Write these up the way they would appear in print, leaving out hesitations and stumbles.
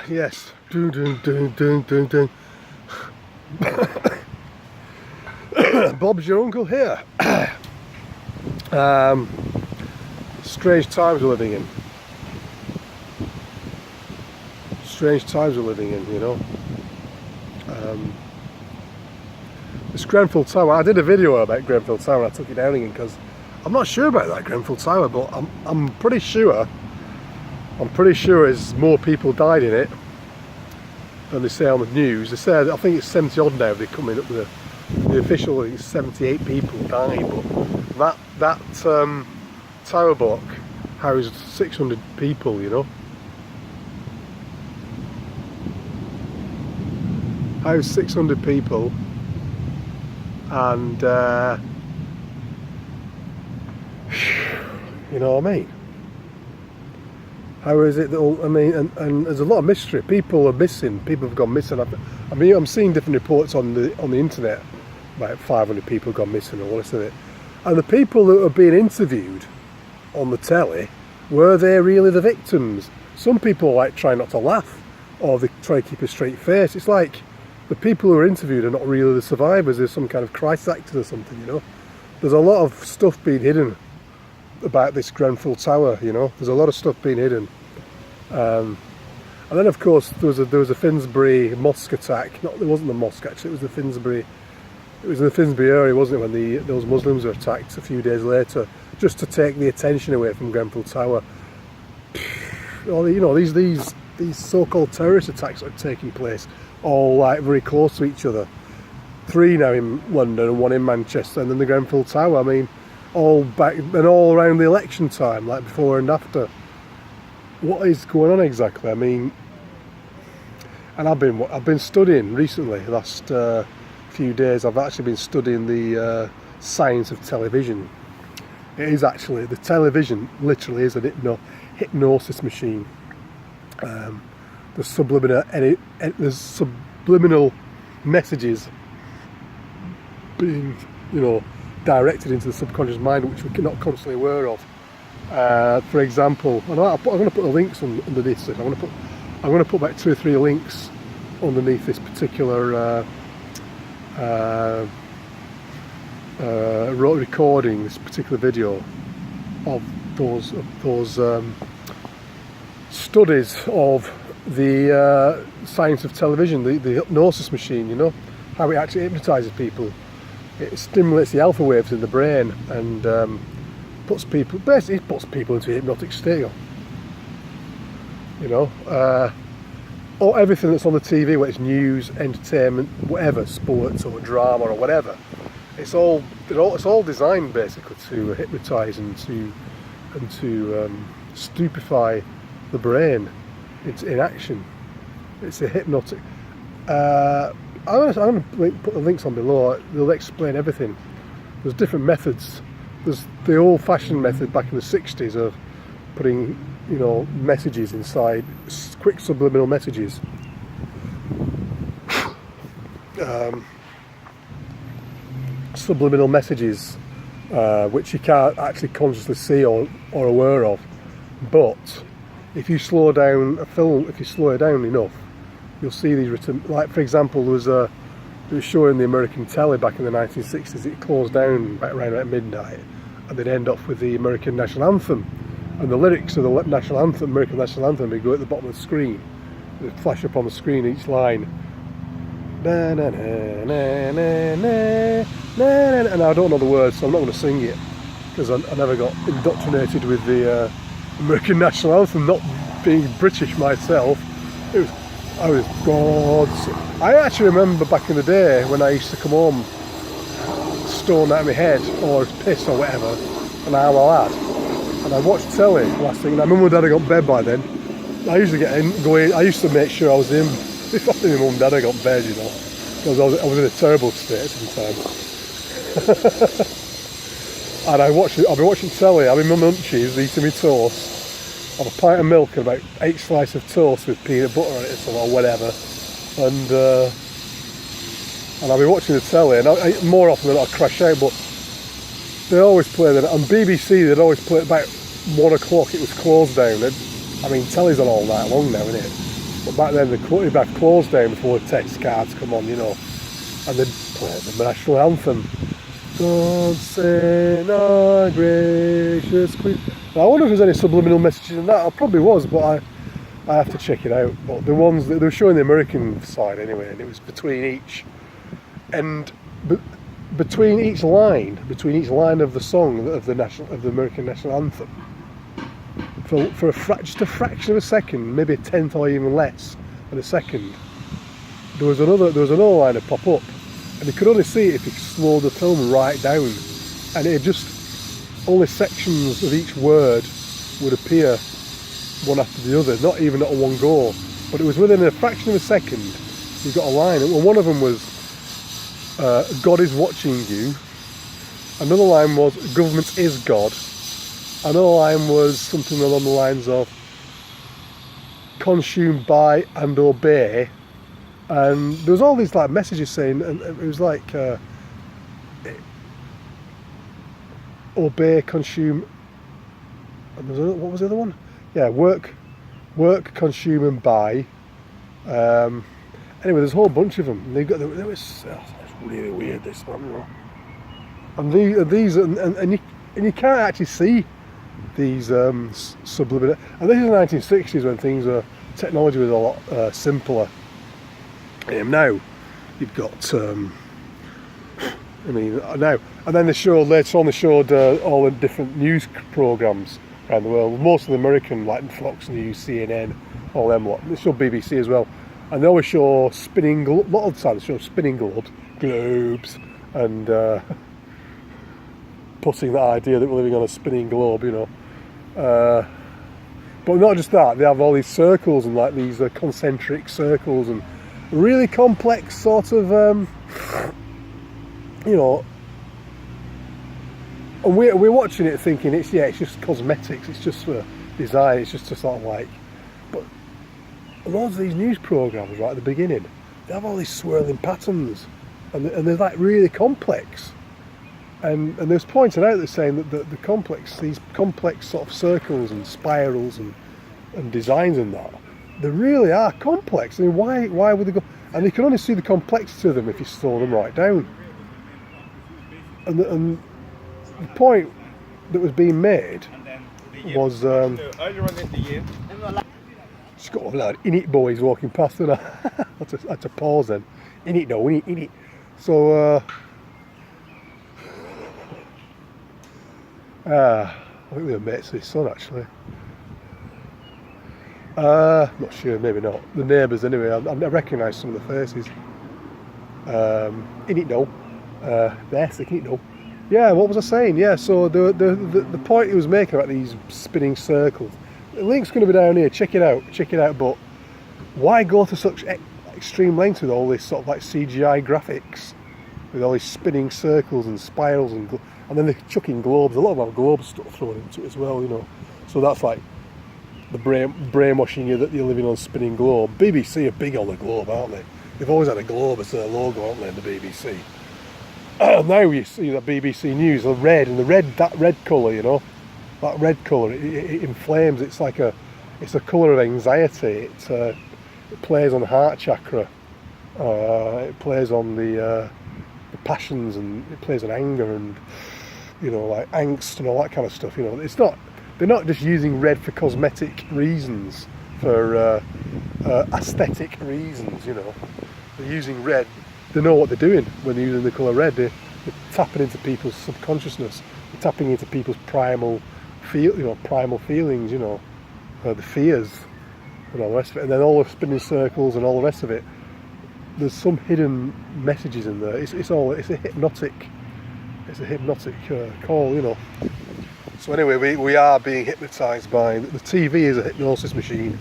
Yes. Dun, dun, dun, dun, dun, dun. Bob's your uncle here. Strange times we're living in. Strange times we're living in, you know. This Grenfell Tower, I did a video about Grenfell Tower and I took it down again because I'm not sure about that Grenfell Tower, but I'm pretty sure there's more people died in it than they say on the news. They said, I think it's 70 odd now, they're coming up with the official, I think it's 78 people died, but that tower block housed 600 people, you know. Housed 600 people, and you know what I mean? How is it that all, I mean, and there's a lot of mystery. People are missing. People have gone missing. I mean, I'm seeing different reports on the internet about 500 people have gone missing and all this of it. And the people that are being interviewed on the telly, were they really the victims? Some people like try not to laugh, or they try to keep a straight face. It's like the people who are interviewed are not really the survivors. There's some kind of crisis actors or something, you know. There's a lot of stuff being hidden about this Grenfell Tower, you know. There's a lot of stuff being hidden. And then of course there was a Finsbury mosque attack. It wasn't the mosque actually, it was the Finsbury. It was in the Finsbury area, wasn't it, when those Muslims were attacked a few days later, just to take the attention away from Grenfell Tower. You know, these so-called terrorist attacks that are taking place, all like very close to each other. 3 now in London and 1 in Manchester, and then the Grenfell Tower. I mean, all back and all around the election time, like before and after. What is going on exactly? I mean, and I've been studying recently, the last few days. I've actually been studying the science of television. It is actually, the television literally is a hypnosis machine. There's subliminal messages being, you know, directed into the subconscious mind, which we're not constantly aware of. For example, and I'm going to put the links underneath this. I'm going to put about 2 or 3 links underneath this particular recording, this particular video of those studies of the science of television, the hypnosis machine. You know, how it actually hypnotizes people. It stimulates the alpha waves in the brain and puts people into a hypnotic state. You know, or everything that's on the TV, whether it's news, entertainment, whatever, sports or drama or whatever, it's all designed basically to hypnotize and to stupefy the brain in action. It's a hypnotic. I'm going to put the links on below. They'll explain everything. There's different methods. There's the old-fashioned method back in the 60s of putting, you know, messages inside, quick subliminal messages. Subliminal messages, which you can't actually consciously see or aware of. But if you slow down a film, if you slow it down enough, you'll see these written. Like, for example, there was showing the American telly back in the 1960s. It closed down around about midnight, and they'd end off with the American national anthem, and the lyrics of the national anthem, American national anthem, would go at the bottom of the screen. They'd flash up on the screen each line. Na, na, na, na, na, na, na, na, and I don't know the words, so I'm not going to sing it because I never got indoctrinated with the American national anthem. Not being British myself, I actually remember back in the day when I used to come home stoned out of my head or pissed or whatever, an hour lad, and I'd watch telly last thing, and my mum and dad had got in bed by then. I usually I used to make sure I was in before my mum and dad had got in bed, you know, because I was in a terrible state sometimes. And I'll be watching telly, having my munchies, eating my toast, have a pint of milk and about 8 slices of toast with peanut butter on it or whatever, and I'll be watching the telly, and more often than not I crash out, but they always play that on BBC. They'd always play it about 1 o'clock. It was closed down. I mean, telly's on all night long now, isn't it? But back then, you'd have closed down before the text cards come on, you know, and they'd play the national anthem. God save our gracious Queen. Now, I wonder if there's any subliminal messages in that. There probably was, but I have to check it out. But the ones that they were showing the American side anyway, and it was between each line of the song of the American national anthem, for just a fraction of a second, maybe a tenth or even less of a second, there was another line that pop up, and you could only see it if you slowed the film right down, and it just only sections of each word would appear one after the other, not even at one go, but it was within a fraction of a second you got a line. And one of them was God is watching you. Another line was government is God. Another line was something along the lines of consume, buy and obey. And there was all these like messages saying, and it was like obey, consume, and what was the other one? Yeah, work, consume and buy. Anyway, there's a whole bunch of them. They've got it's really weird, this one, you know. And you can't actually see these subliminal. And this is the 1960s when technology was a lot simpler. Now you've got now, and then later on they showed all the different news programs around the world. Most of the American, like Fox News, CNN, all them lot. They show BBC as well, and they always show spinning. A lot of times they show spinning globes, and putting that idea that we're living on a spinning globe, you know. But not just that, they have all these circles and like these concentric circles and really complex sort of, you know. And we're watching it thinking it's just cosmetics, it's just for design, it's just to sort of like. But loads of these news programs right at the beginning, they have all these swirling patterns, and they're like really complex. And there's pointed out they're saying that these complex sort of circles and spirals and designs and that, they really are complex. I mean, why would they go? And you can only see the complexity of them if you slow them right down. And the point that was being made was just got a lad in it boys walking past, and I had to pause then. In it. So I think they were mates with his son actually. Not sure, maybe not. The neighbours anyway. I recognise some of the faces. In it no. Yeah, what was I saying? Yeah, so the point he was making about these spinning circles. The link's going to be down here. Check it out. But why go to such extreme lengths with all this sort of like CGI graphics, with all these spinning circles and spirals and then they're chucking globes. A lot of them have globe stuff thrown into it as well, you know. So that's like the brainwashing you that you're living on a spinning globe. BBC are big on the globe, aren't they? They've always had a globe as their logo, haven't they, in the BBC? Now you see that BBC News, that red colour, you know, that red colour, it inflames. It's like it's a colour of anxiety. It plays on the heart chakra. It plays on the passions, and it plays on anger and, you know, like angst and all that kind of stuff. You know, they're not just using red for cosmetic reasons, for aesthetic reasons. You know, they're using red. They know what they're doing when they're using the colour red. They're tapping into people's subconsciousness. They're tapping into people's primal feelings. You know, the fears and all the rest of it. And then all the spinning circles and all the rest of it. There's some hidden messages in there. It's a hypnotic call, you know. So anyway, we are being hypnotised by the TV. Is a hypnosis machine.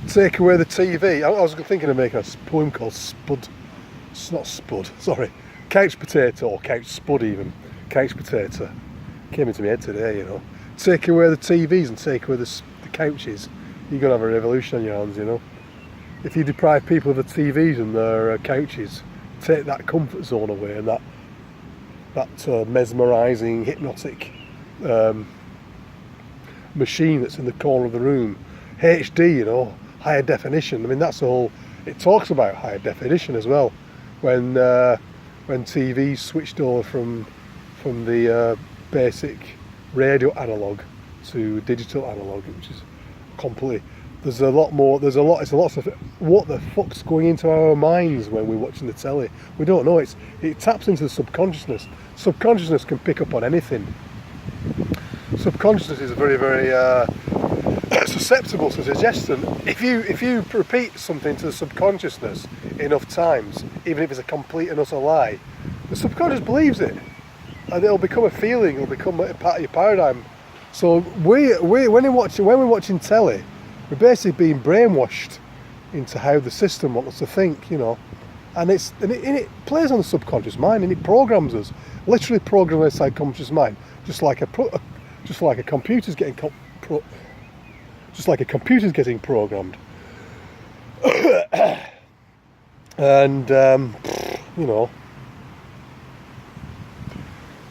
Take away the TV. I was thinking of making a poem called Spud. It's not Spud. Sorry, Couch Potato or Couch Spud even. Couch Potato came into my head today. You know, take away the TVs and take away the couches. You're gonna have a revolution on your hands. You know. If you deprive people of the TVs and their couches, take that comfort zone away and that mesmerising, hypnotic machine that's in the corner of the room, HD, you know, higher definition. I mean, that's all. It talks about higher definition as well. When TVs switched over from the basic radio analog to digital analog, which is completely. It's a lot of what the fuck's going into our minds when we're watching the telly. We don't know. It taps into the subconsciousness. Subconsciousness can pick up on anything. Subconsciousness is very, very susceptible to suggestion. If you repeat something to the subconsciousness enough times, even if it's a complete and utter lie, the subconscious believes it, and it'll become a feeling. It'll become a part of your paradigm. So when we're watching telly, we're basically being brainwashed into how the system wants us to think, you know, and it plays on the subconscious mind, and it programs us, literally programs our subconscious mind, just like a computer's getting programmed. And you know,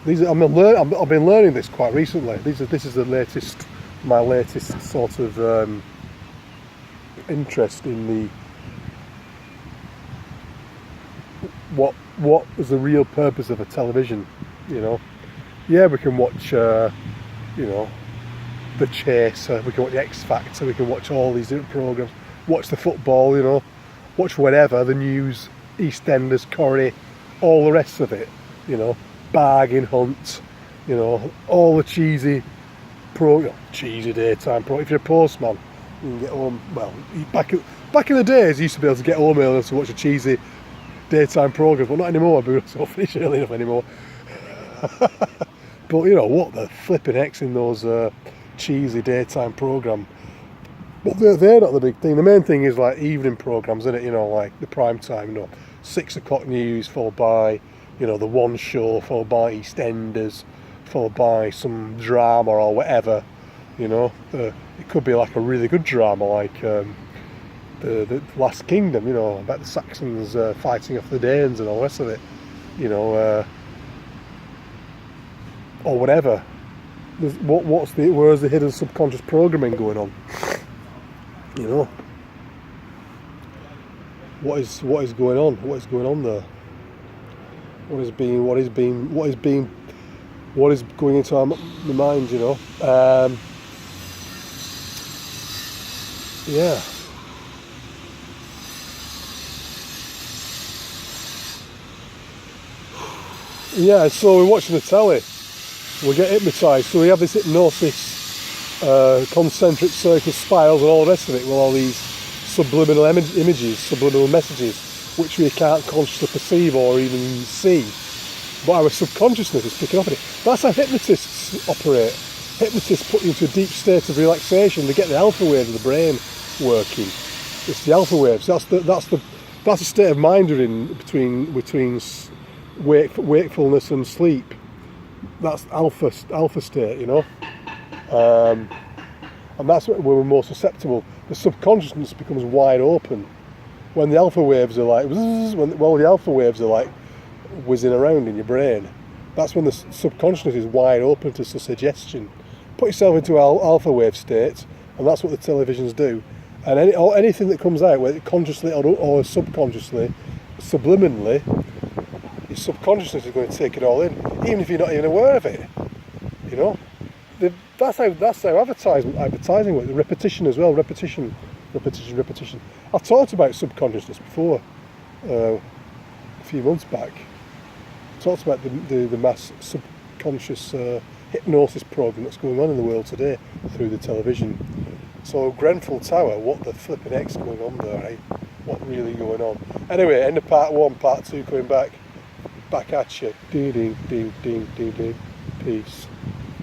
I've been learning this quite recently. This is my latest sort of interest in the what is the real purpose of a television. You know, yeah, we can watch you know, The Chase, we can watch the X Factor, we can watch all these different programs, watch the football, you know, watch whatever, the news, EastEnders, Corrie, all the rest of it, you know, Bargain Hunt, you know, all the cheesy daytime pro. If you're a postman, you can get home. Well, back in the days, you used to be able to get home early to watch a cheesy daytime program, but not anymore because we don't finish early enough anymore. But you know, what the flipping heck's in those cheesy daytime program? But they're not the big thing. The main thing is like evening programs, isn't it? You know, like the prime time, you know, 6 o'clock news followed by, you know, the One Show followed by EastEnders, followed by some drama or whatever. You know, it could be like a really good drama, like the Last Kingdom. You know, about the Saxons fighting off the Danes and all the rest of it. You know, or whatever. Where's the hidden subconscious programming going on? You know, what is going on? What is going on there? What is going into our minds? You know, yeah. Yeah, so we're watching the telly, we get hypnotised, so we have this hypnosis, concentric circle spirals and all the rest of it, with all these subliminal images, subliminal messages, which we can't consciously perceive or even see, but our subconsciousness is picking up on it. That's how hypnotists operate. Hypnotists put you into a deep state of relaxation to get the alpha waves of the brain working. It's the alpha waves. That's the state of mind you're in between wakefulness and sleep. That's alpha state, you know, and that's when we're more susceptible. The subconsciousness becomes wide open when the alpha waves are like whizzing around in your brain. That's when the subconsciousness is wide open to suggestion. Put yourself into alpha wave state, and that's what the televisions do. And anything that comes out, whether consciously or subconsciously, subliminally, your subconsciousness is going to take it all in, even if you're not even aware of it. You know, that's how advertising works. Repetition as well. Repetition. I talked about subconsciousness before, a few months back. I talked about the mass subconscious hypnosis program that's going on in the world today through the television. So Grenfell Tower, what the flipping heck's going on there, eh? What really going on? Anyway, end of part 1, part 2 coming back at you. Ding ding ding ding ding ding. Peace.